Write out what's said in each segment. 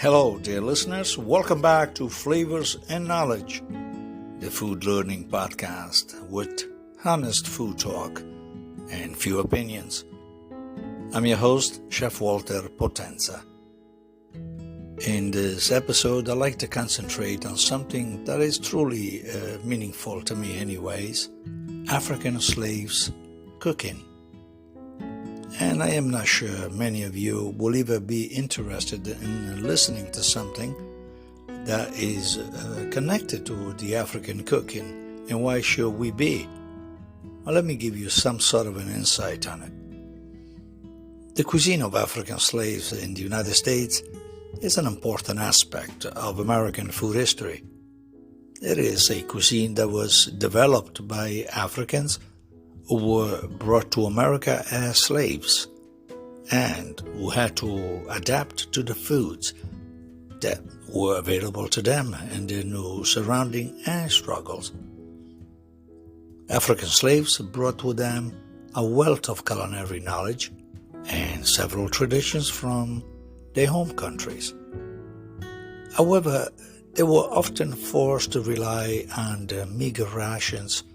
Hello, dear listeners. Welcome back to Flavors and Knowledge, the food learning podcast with honest food talk and few opinions. I'm your host, Chef Walter Potenza. In this episode, I'd like to concentrate on something that is truly meaningful to me anyways, African slaves cooking. And I am not sure many of you will ever be interested in listening to something that is connected to the African cooking, and why should we be? Well, let me give you some sort of an insight on it. The cuisine of African slaves in the United States is an important aspect of American food history. It is a cuisine that was developed by Africans who were brought to America as slaves and who had to adapt to the foods that were available to them in their new surrounding and struggles. African slaves brought with them a wealth of culinary knowledge and several traditions from their home countries. However, they were often forced to rely on the meager rations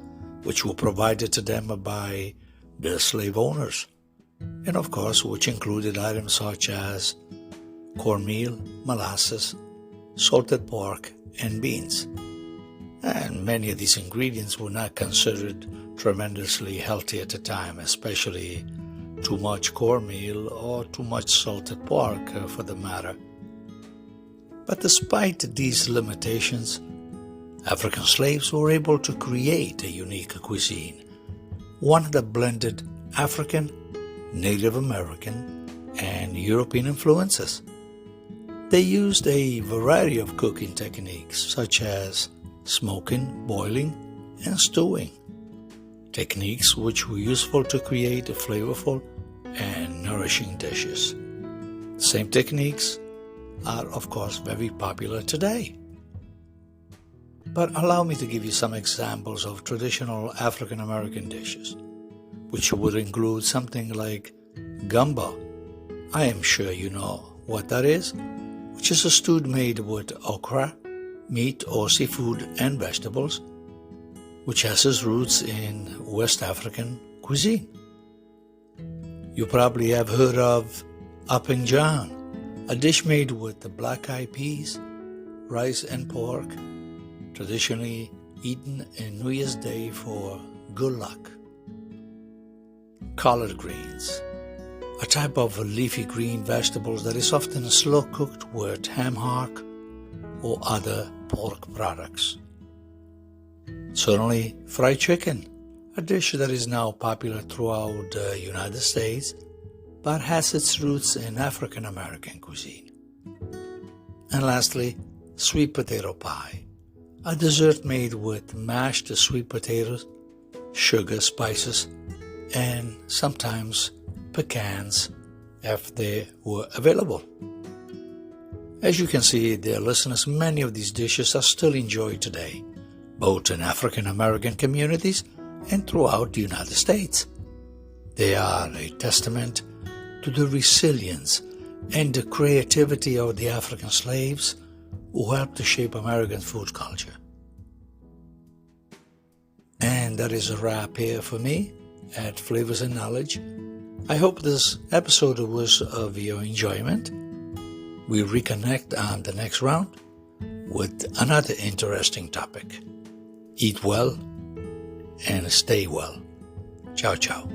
which were provided to them by the slave owners, and of course which included items such as cornmeal, molasses, salted pork, and beans. And many of these ingredients were not considered tremendously healthy at the time, especially too much cornmeal or too much salted pork for the matter. But despite these limitations, African slaves were able to create a unique cuisine, one that blended African, Native American, and European influences. They used a variety of cooking techniques such as smoking, boiling, and stewing, techniques which were useful to create flavorful and nourishing dishes. Same techniques are, of course, very popular today. But allow me to give you some examples of traditional African American dishes, which would include something like gumbo. I am sure you know what that is, which is a stew made with okra, meat or seafood and vegetables, which has its roots in West African cuisine. You probably have heard of Apinjan, a dish made with the black-eyed peas, rice and pork, traditionally eaten in New Year's Day for good luck. Collard greens, a type of leafy green vegetables that is often slow cooked with ham hock or other pork products. Certainly fried chicken, a dish that is now popular throughout the United States but has its roots in African American cuisine. And lastly, sweet potato pie, a dessert made with mashed sweet potatoes, sugar, spices, and sometimes pecans if they were available. As you can see, dear listeners, many of these dishes are still enjoyed today, both in African American communities and throughout the United States. They are a testament to the resilience and the creativity of the African slaves who helped to shape American food culture. And that is a wrap here for me at Flavors and Knowledge. I hope this episode was of your enjoyment. We'll reconnect on the next round with another interesting topic. Eat well and stay well. Ciao, ciao.